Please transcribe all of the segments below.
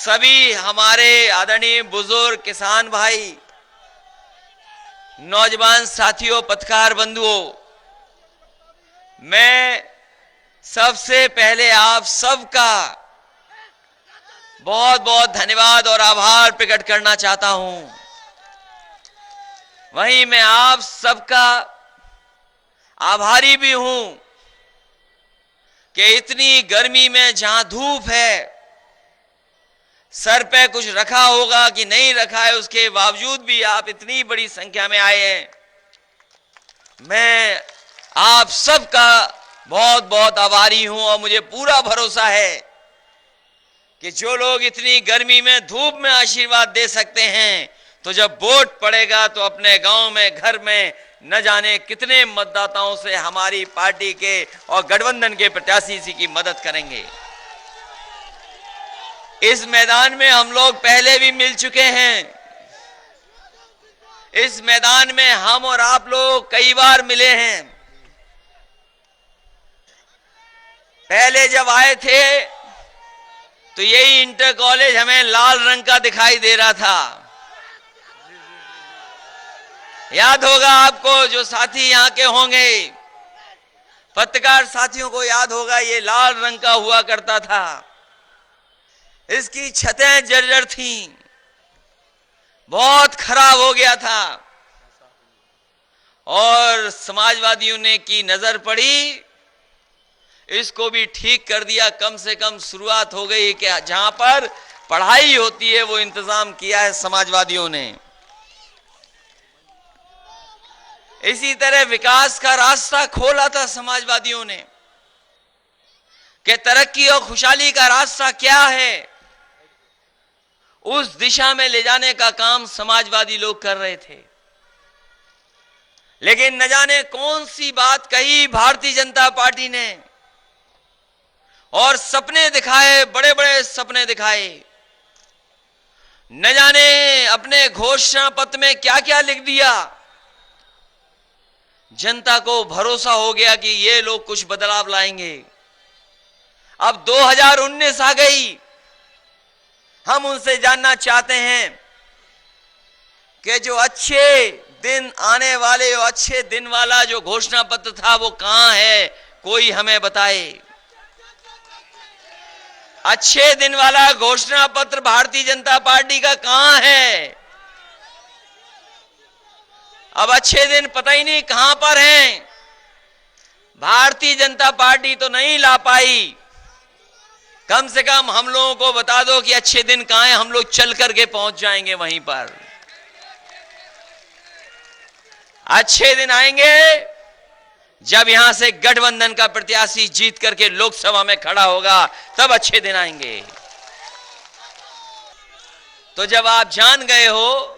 सभी हमारे आदरणीय बुजुर्ग किसान भाई, नौजवान साथियों, पत्रकार बंधुओं, मैं सबसे पहले आप सबका बहुत बहुत धन्यवाद और आभार प्रकट करना चाहता हूं। वहीं मैं आप सबका आभारी भी हूं कि इतनी गर्मी में जहां धूप है, सर पे कुछ रखा होगा कि नहीं रखा है, उसके बावजूद भी आप इतनी बड़ी संख्या में आए हैं। मैं आप सबका बहुत बहुत आभारी हूं और मुझे पूरा भरोसा है कि जो लोग इतनी गर्मी में धूप में आशीर्वाद दे सकते हैं, तो जब वोट पड़ेगा तो अपने गांव में, घर में न जाने कितने मतदाताओं से हमारी पार्टी के और गठबंधन के प्रत्याशी की मदद करेंगे। इस मैदान में हम लोग पहले भी मिल चुके हैं। इस मैदान में हम और आप लोग कई बार मिले हैं। पहले जब आए थे तो यही इंटर कॉलेज हमें लाल रंग का दिखाई दे रहा था। याद होगा आपको, जो साथी यहां के होंगे, पत्रकार साथियों को याद होगा, ये लाल रंग का हुआ करता था। इसकी छतें जर्जर थीं, बहुत खराब हो गया था और समाजवादियों ने की नजर पड़ी, इसको भी ठीक कर दिया। कम से कम शुरुआत हो गई कि जहां पर पढ़ाई होती है वो इंतजाम किया है समाजवादियों ने। इसी तरह विकास का रास्ता खोला था समाजवादियों ने कि तरक्की और खुशहाली का रास्ता क्या है, उस दिशा में ले जाने का काम समाजवादी लोग कर रहे थे। लेकिन न जाने कौन सी बात कही भारतीय जनता पार्टी ने और सपने दिखाए, बड़े बड़े सपने दिखाए। न जाने अपने घोषणा पत्र में क्या क्या लिख दिया। जनता को भरोसा हो गया कि ये लोग कुछ बदलाव लाएंगे। अब 2019 आ गई। हम उनसे जानना चाहते हैं कि जो अच्छे दिन आने वाले और अच्छे दिन वाला जो घोषणा पत्र था वो कहां है, कोई हमें बताए। अच्छे दिन वाला घोषणा पत्र भारतीय जनता पार्टी का कहां है? अब अच्छे दिन पता ही नहीं कहां पर हैं। भारतीय जनता पार्टी तो नहीं ला पाई। कम से कम हम लोगों को बता दो कि अच्छे दिन कहां हैं, हम लोग चल करके पहुंच जाएंगे वहीं पर। अच्छे दिन आएंगे जब यहां से गठबंधन का प्रत्याशी जीत करके लोकसभा में खड़ा होगा, तब अच्छे दिन आएंगे। तो जब आप जान गए हो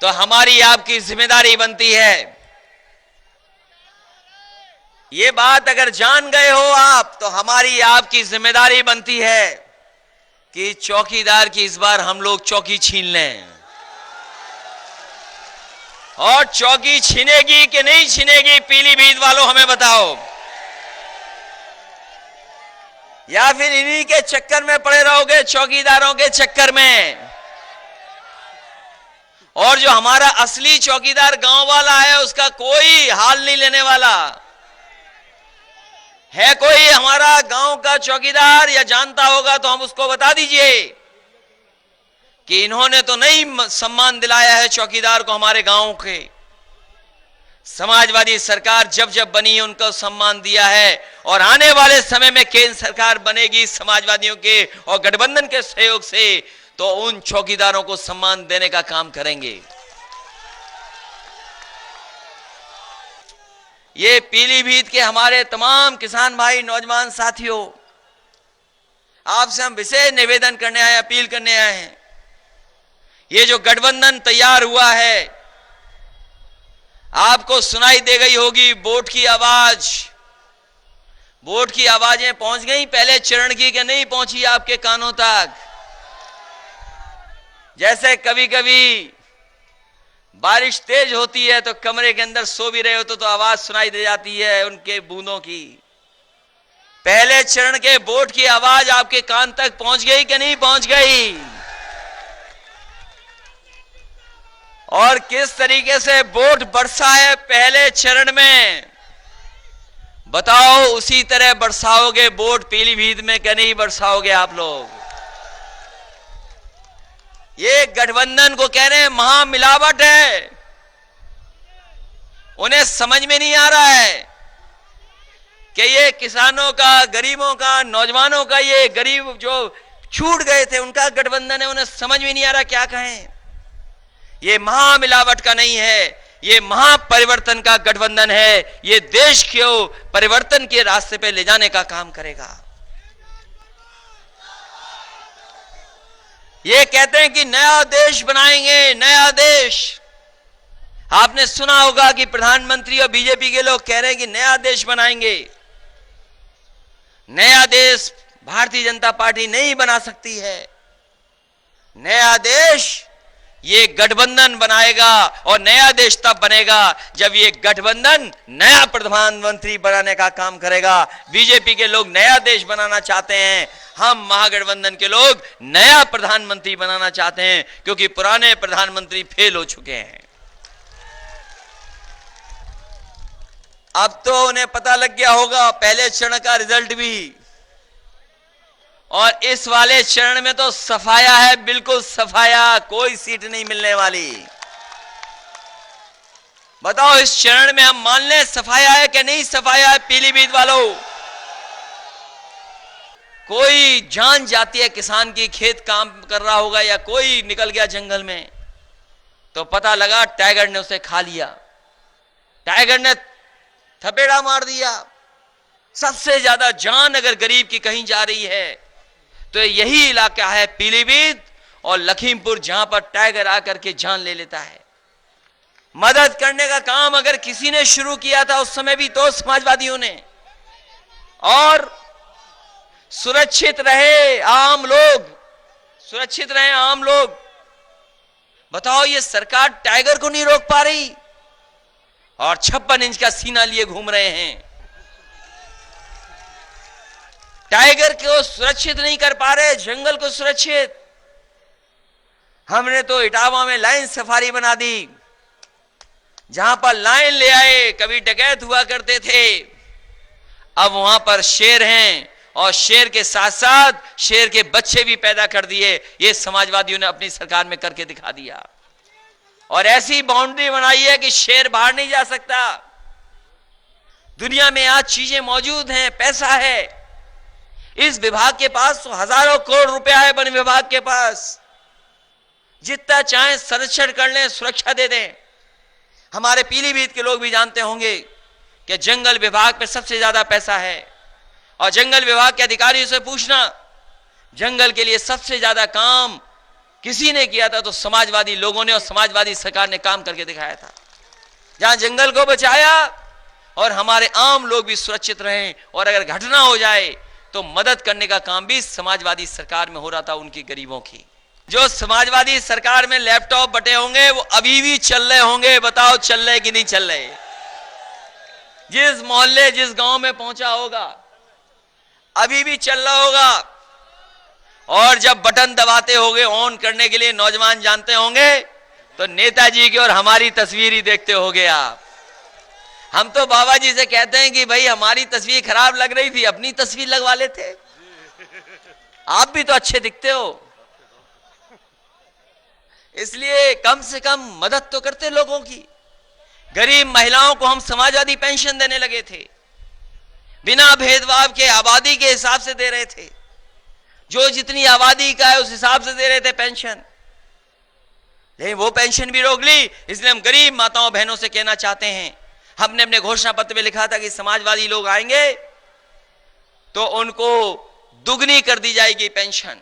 तो हमारी आपकी जिम्मेदारी बनती है। ये बात अगर जान गए हो आप, तो हमारी आपकी जिम्मेदारी बनती है कि चौकीदार की इस बार हम लोग चौकी छीन लें। और चौकी छीनेगी कि नहीं छीनेगी, पीलीभीत वालों हमें बताओ। या फिर इन्हीं के चक्कर में पड़े रहोगे, चौकीदारों के चक्कर में। और जो हमारा असली चौकीदार गांव वाला है, उसका कोई हाल नहीं लेने वाला है। कोई हमारा गांव का चौकीदार या जानता होगा तो हम उसको बता दीजिए कि इन्होंने तो नहीं सम्मान दिलाया है चौकीदार को हमारे गांव के। समाजवादी सरकार जब जब बनी उनको सम्मान दिया है और आने वाले समय में केंद्र सरकार बनेगी समाजवादियों के और गठबंधन के सहयोग से, तो उन चौकीदारों को सम्मान देने का काम करेंगे। ये पीलीभीत के हमारे तमाम किसान भाई, नौजवान साथियों, आपसे हम विशेष निवेदन करने आए, अपील करने आए हैं। ये जो गठबंधन तैयार हुआ है, आपको सुनाई दे गई होगी वोट की आवाज। वोट की आवाजें पहुंच गई पहले चरण की कि नहीं पहुंची आपके कानों तक? जैसे कभी कभी बारिश तेज होती है तो कमरे के अंदर सो भी रहे हो तो आवाज सुनाई दे जाती है उनके बूंदों की। पहले चरण के वोट की आवाज आपके कान तक पहुंच गई कि नहीं पहुंच गई? और किस तरीके से वोट बरसा है पहले चरण में, बताओ उसी तरह बरसाओगे वोट पीलीभीत में कि नहीं बरसाओगे आप लोग? ये गठबंधन को कह रहे हैं महामिलावट है, उन्हें समझ में नहीं आ रहा है कि ये किसानों का, गरीबों का, नौजवानों का, ये गरीब जो छूट गए थे उनका गठबंधन है, उन्हें समझ में नहीं आ रहा क्या कहें। ये महामिलावट का नहीं है, ये महापरिवर्तन का गठबंधन है। ये देश को परिवर्तन के रास्ते पे ले जाने का काम करेगा। ये कहते हैं कि नया देश बनाएंगे, नया देश। आपने सुना होगा कि प्रधानमंत्री और बीजेपी के लोग कह रहे हैं कि नया देश बनाएंगे। नया देश भारतीय जनता पार्टी नहीं बना सकती है। नया देश ये गठबंधन बनाएगा, और नया देश तब बनेगा जब ये गठबंधन नया प्रधानमंत्री बनाने का काम करेगा। बीजेपी के लोग नया देश बनाना चाहते हैं, हम महागठबंधन के लोग नया प्रधानमंत्री बनाना चाहते हैं, क्योंकि पुराने प्रधानमंत्री फेल हो चुके हैं। अब तो उन्हें पता लग गया होगा पहले चरण का रिजल्ट भी, और इस वाले चरण में तो सफाया है, बिल्कुल सफाया, कोई सीट नहीं मिलने वाली। बताओ इस चरण में हम मान लें सफाया है कि नहीं सफाया है? पीलीभीत वालों, कोई जान जाती है किसान की, खेत काम कर रहा होगा या कोई निकल गया जंगल में, तो पता लगा टाइगर ने उसे खा लिया, टाइगर ने थपेड़ा मार दिया। सबसे ज्यादा जान अगर गरीब की कहीं जा रही है तो यही इलाका है पीलीभीत और लखीमपुर, जहां पर टाइगर आकर के जान ले लेता है। मदद करने का काम अगर किसी ने शुरू किया था उस समय भी तो समाजवादियों ने। और सुरक्षित रहे आम लोग, सुरक्षित रहे आम लोग। बताओ ये सरकार टाइगर को नहीं रोक पा रही और 56 इंच का सीना लिए घूम रहे हैं। टाइगर को सुरक्षित नहीं कर पा रहे, जंगल को सुरक्षित। हमने तो इटावा में लाइन सफारी बना दी, जहां पर लाइन ले आए, कभी डकैत हुआ करते थे, अब वहां पर शेर हैं, और शेर के साथ साथ शेर के बच्चे भी पैदा कर दिए। ये समाजवादियों ने अपनी सरकार में करके दिखा दिया। और ऐसी बाउंड्री बनाई है कि शेर बाहर नहीं जा सकता। दुनिया में आज चीजें मौजूद हैं, पैसा है, इस विभाग के पास तो हजारों करोड़ रुपया है, वन विभाग के पास, जितना चाहे संरक्षण कर लें, सुरक्षा दे दें। हमारे पीलीभीत के लोग भी जानते होंगे कि जंगल विभाग पे सबसे ज्यादा पैसा है, और जंगल विभाग के अधिकारियों से पूछना, जंगल के लिए सबसे ज्यादा काम किसी ने किया था तो समाजवादी लोगों ने और समाजवादी सरकार ने काम करके दिखाया था। जहां जंगल को बचाया और हमारे आम लोग भी सुरक्षित रहें, और अगर घटना हो जाए तो मदद करने का काम भी समाजवादी सरकार में हो रहा था उनकी गरीबों की। जो समाजवादी सरकार में लैपटॉप बटे होंगे वो अभी भी चल रहे होंगे। बताओ चल रहे कि नहीं चल रहे? जिस मोहल्ले, जिस गांव में पहुंचा होगा अभी भी चल रहा होगा। और जब बटन दबाते होंगे ऑन करने के लिए, नौजवान जानते होंगे, तो नेताजी की और हमारी तस्वीर ही देखते होंगे आप। हम तो बाबा जी से कहते हैं कि भाई हमारी तस्वीर खराब लग रही थी, अपनी तस्वीर लगवा लेते, आप भी तो अच्छे दिखते हो। इसलिए कम से कम मदद तो करते लोगों की। गरीब महिलाओं को हम समाजवादी पेंशन देने लगे थे, बिना भेदभाव के आबादी के हिसाब से दे रहे थे। जो जितनी आबादी का है उस हिसाब से दे रहे थे पेंशन, लेकिन वो पेंशन भी रोक ली। इसलिए हम गरीब माताओं बहनों से कहना चाहते हैं, हमने अपने घोषणा पत्र में लिखा था कि समाजवादी लोग आएंगे तो उनको दुगनी कर दी जाएगी पेंशन।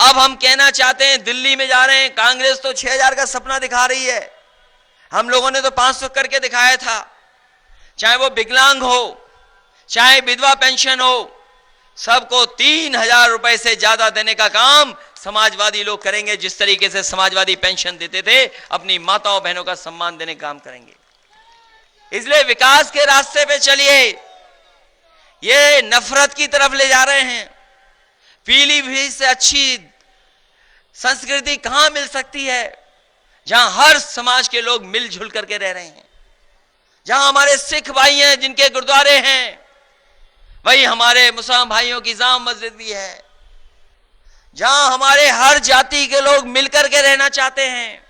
अब हम कहना चाहते हैं, दिल्ली में जा रहे हैं, कांग्रेस तो 6000 का सपना दिखा रही है, हम लोगों ने तो 500 करके दिखाया था। चाहे वो विकलांग हो, चाहे विधवा पेंशन हो, सबको 3000 रुपए से ज्यादा देने का काम समाजवादी लोग करेंगे। जिस तरीके से समाजवादी पेंशन देते थे, अपनी माताओं बहनों का सम्मान देने का काम करेंगे। इसलिए विकास के रास्ते पे चलिए। ये नफरत की तरफ ले जा रहे हैं। पीलीभीत से अच्छी संस्कृति कहां मिल सकती है, जहां हर समाज के लोग मिलजुल करके रह रहे हैं, जहां हमारे सिख भाई हैं जिनके गुरुद्वारे हैं, वही हमारे मुसलमान भाइयों की जाम मस्जिद भी है, जहां हमारे हर जाति के लोग मिलकर के रहना चाहते हैं।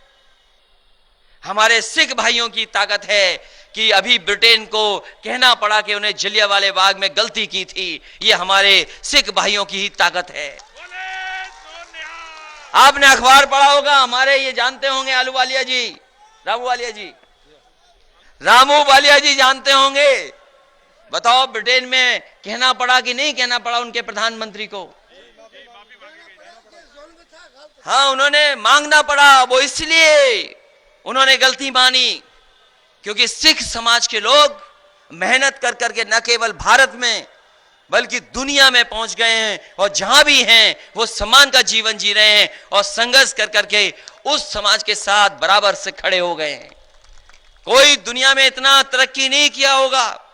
हमारे सिख भाइयों की ताकत है कि अभी ब्रिटेन को कहना पड़ा कि उन्हें जलियांवाले बाग में गलती की थी, ये हमारे सिख भाइयों की ही ताकत है। आपने अखबार पढ़ा होगा, हमारे ये जानते होंगे आलू वालिया जी, रामू वालिया जी जानते होंगे। बताओ ब्रिटेन में कहना पड़ा कि नहीं कहना पड़ा उनके प्रधानमंत्री को? हाँ, उन्होंने मांगना पड़ा। वो इसलिए उन्होंने गलती मानी क्योंकि सिख समाज के लोग मेहनत कर करके न केवल भारत में बल्कि दुनिया में पहुंच गए हैं, और जहां भी हैं वो सम्मान का जीवन जी रहे हैं और संघर्ष कर करके उस समाज के साथ बराबर से खड़े हो गए हैं। कोई दुनिया में इतना तरक्की नहीं किया होगा।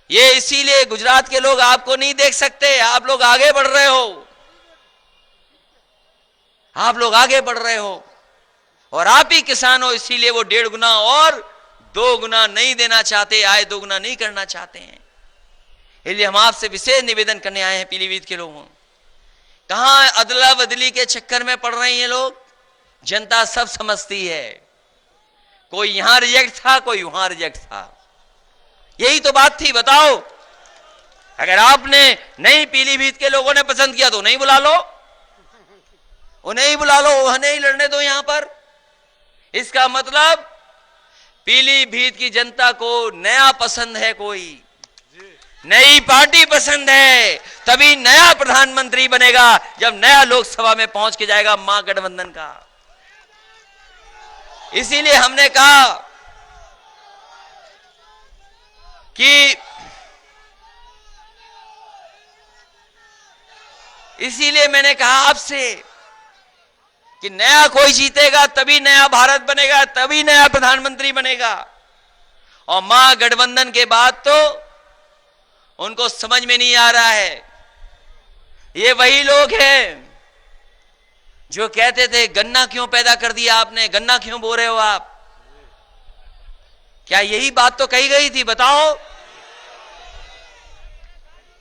ये इसीलिए गुजरात के लोग आपको नहीं देख सकते। आप लोग आगे बढ़ रहे हो, आप लोग आगे बढ़ रहे हो, और आप ही किसान हो, इसीलिए वो 1.5 गुना और 2 गुना नहीं देना चाहते, आय 2 गुना नहीं करना चाहते हैं। इसलिए हम आपसे विशेष निवेदन करने आए हैं पीलीभीत के लोगों। कहां अदला बदली के चक्कर में पड़ रहे हैं लोग, जनता सब समझती है। कोई यहां रिजेक्ट था, कोई वहां रिजेक्ट था, यही तो बात थी। बताओ, अगर आपने नहीं पीलीभीत के लोगों ने पसंद किया तो नहीं बुला लो, उन्हें ही बुला लो, उन्हें ही लड़ने दो यहां पर। इसका मतलब पीलीभीत की जनता को नया पसंद है, कोई नई पार्टी पसंद है, तभी नया प्रधानमंत्री बनेगा जब नया लोकसभा में पहुंच के जाएगा महागठबंधन का। इसीलिए हमने कहा कि इसीलिए मैंने कहा आपसे कि नया कोई जीतेगा तभी नया भारत बनेगा, तभी नया प्रधानमंत्री बनेगा। और महागठबंधन के बाद तो उनको समझ में नहीं आ रहा है। ये वही लोग हैं जो कहते थे गन्ना क्यों पैदा कर दिया आपने, गन्ना क्यों बो रहे हो आप। क्या यही बात तो कही गई थी? बताओ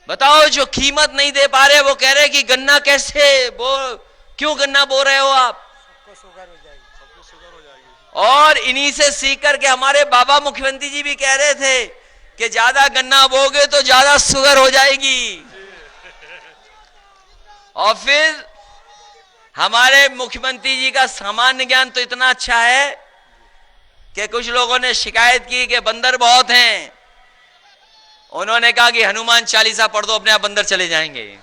बताओ, जो कीमत नहीं दे पा रहे वो कह रहे कि गन्ना कैसे बो, क्यों गन्ना बो रहे हो आप। और इन्हीं से सीख करके हमारे बाबा मुख्यमंत्री जी भी कह रहे थे कि ज्यादा गन्ना बोगे तो ज्यादा शुगर हो जाएगी। और फिर हमारे मुख्यमंत्री जी का सामान्य ज्ञान तो इतना अच्छा है कि कुछ लोगों ने शिकायत की कि बंदर बहुत हैं, उन्होंने कहा कि हनुमान चालीसा पढ़ दो, अपने आप बंदर चले जाएंगे।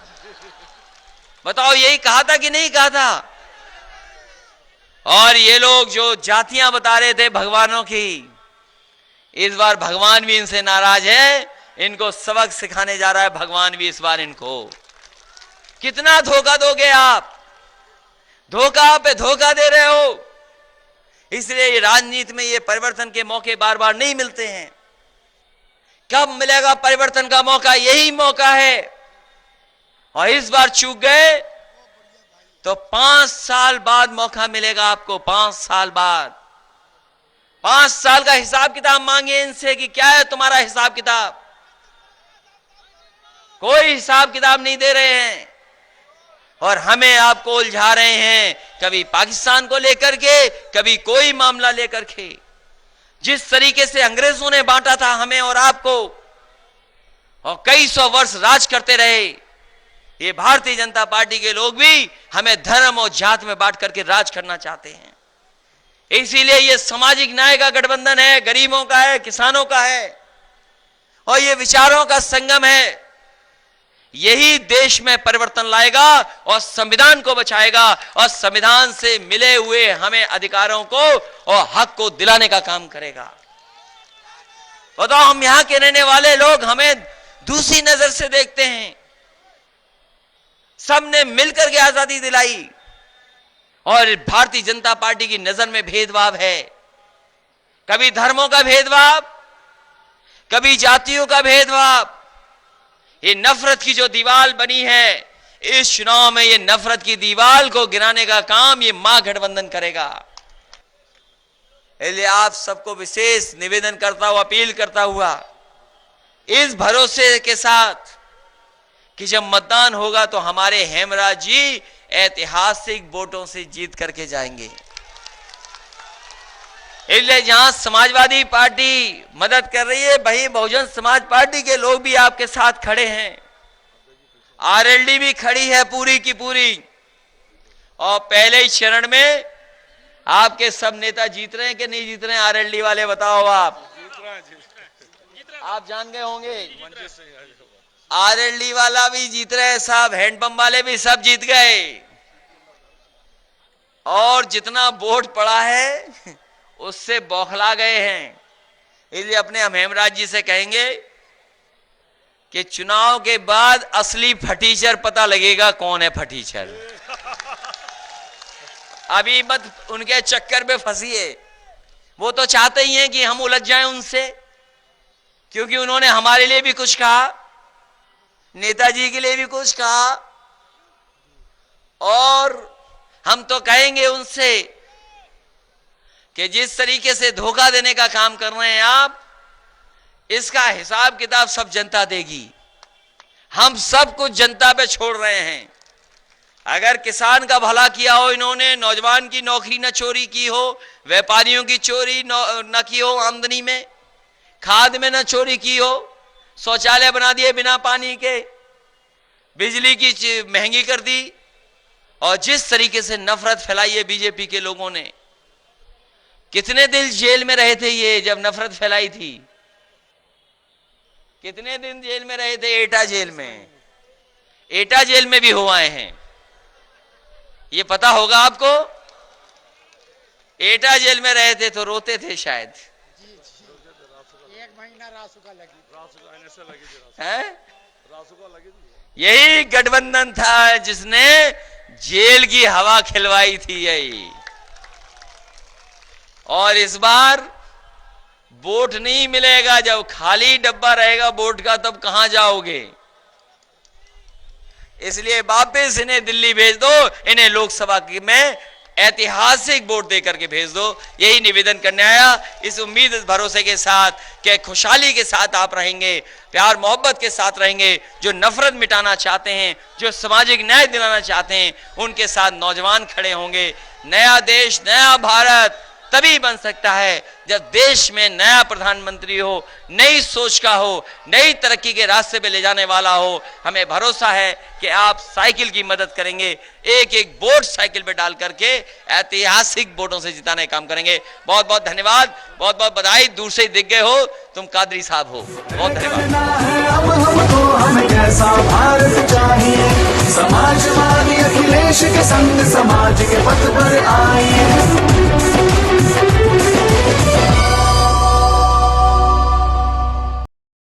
बताओ, यही कहा था कि नहीं कहा था? और ये लोग जो जातियां बता रहे थे भगवानों की, इस बार भगवान भी इनसे नाराज है, इनको सबक सिखाने जा रहा है भगवान भी इस बार इनको। कितना धोखा दोगे आप, धोखा पे धोखा दे रहे हो। इसलिए राजनीति में ये परिवर्तन के मौके बार बार नहीं मिलते हैं। कब मिलेगा परिवर्तन का मौका? यही मौका है। और इस बार चूक गए तो 5 साल बाद मौका मिलेगा आपको। 5 साल बाद, 5 साल का हिसाब किताब मांगे इनसे कि क्या है तुम्हारा हिसाब किताब। कोई हिसाब किताब नहीं दे रहे हैं और हमें आपको उलझा रहे हैं, कभी पाकिस्तान को लेकर के, कभी कोई मामला लेकर के। जिस तरीके से अंग्रेजों ने बांटा था हमें और आपको और कई 100 वर्ष राज करते रहे, ये भारतीय जनता पार्टी के लोग भी हमें धर्म और जात में बांट करके राज करना चाहते हैं। इसीलिए ये सामाजिक न्याय का गठबंधन है, गरीबों का है, किसानों का है और ये विचारों का संगम है। यही देश में परिवर्तन लाएगा और संविधान को बचाएगा और संविधान से मिले हुए हमें अधिकारों को और हक को दिलाने का काम करेगा। बताओ, हम यहां के रहने वाले लोग हमें दूसरी नजर से देखते हैं। सबने मिलकर के आजादी दिलाई और भारतीय जनता पार्टी की नजर में भेदभाव है। कभी धर्मों का भेदभाव, कभी जातियों का भेदभाव, ये नफरत की जो दीवार बनी है, इस चुनाव में ये नफरत की दीवार को गिराने का काम ये महागठबंधन करेगा। इसलिए आप सबको विशेष निवेदन करता हुआ, अपील करता हुआ, इस भरोसे के साथ कि जब मतदान होगा तो हमारे हेमराज जी ऐतिहासिक वोटों से जीत करके जाएंगे। इसलिए जहां समाजवादी पार्टी मदद कर रही है, वहीं बहुजन समाज पार्टी के लोग भी आपके साथ खड़े हैं। आरएलडी भी खड़ी है पूरी की पूरी, और पहले ही चरण में आपके सब नेता जीत रहे हैं कि नहीं जीत रहे हैं? आरएलडी वाले बताओ आप जान गए होंगे। आरएलडी वाला भी जीत रहे हैं साहब, हैंडपंप वाले भी सब जीत गए, और जितना वोट पड़ा है उससे बौखला गए हैं। इसलिए अपने हम हेमराज जी से कहेंगे कि चुनाव के बाद असली फटीचर पता लगेगा कौन है फटीचर। अभी मत उनके चक्कर में फंसिए। वो तो चाहते ही हैं कि हम उलझ जाएं उनसे, क्योंकि उन्होंने हमारे लिए भी कुछ कहा, नेताजी के लिए भी कुछ कहा, और हम तो कहेंगे उनसे कि जिस तरीके से धोखा देने का काम कर रहे हैं आप, इसका हिसाब किताब सब जनता देगी। हम सब कुछ जनता पे छोड़ रहे हैं। अगर किसान का भला किया हो इन्होंने, नौजवान की नौकरी न चोरी की हो, व्यापारियों की चोरी न की हो, आमदनी में खाद में न चोरी की हो, शौचालय बना दिए बिना पानी के, बिजली की महंगी कर दी, और जिस तरीके से नफरत फैलाई है बीजेपी के लोगों ने। कितने दिन जेल में रहे थे ये जब नफरत फैलाई थी? कितने दिन जेल में रहे थे? एटा जेल में, एटा जेल में भी हो आए हैं, ये पता होगा आपको। एटा जेल में रहे थे तो रोते थे शायद। एक महीना रासुका लगी यही गठबंधन था जिसने जेल की हवा खिलवाई थी यही। और इस बार वोट नहीं मिलेगा, जब खाली डब्बा रहेगा वोट का तब कहां जाओगे? इसलिए वापस इन्हें दिल्ली भेज दो, इन्हें लोकसभा में ऐतिहासिक वोट देकर के भेज दो। यही निवेदन करने आया, इस उम्मीद इस भरोसे के साथ कि खुशहाली के साथ आप रहेंगे, प्यार मोहब्बत के साथ रहेंगे। जो नफरत मिटाना चाहते हैं, जो सामाजिक न्याय दिलाना चाहते हैं, उनके साथ नौजवान खड़े होंगे। नया देश, नया भारत तभी बन सकता है जब देश में नया प्रधानमंत्री हो, नई सोच का हो, नई तरक्की के रास्ते पे ले जाने वाला हो। हमें भरोसा है कि आप साइकिल की मदद करेंगे, एक एक वोट साइकिल पे डाल करके ऐतिहासिक वोटों से जिताने का काम करेंगे। बहुत बहुत धन्यवाद, बहुत बहुत बधाई। दूर से दिख गए हो, तुम कादरी साहब हो। बहुत धन्यवाद। समाजवादी अखिलेश के संग समाज के पथ पर आए।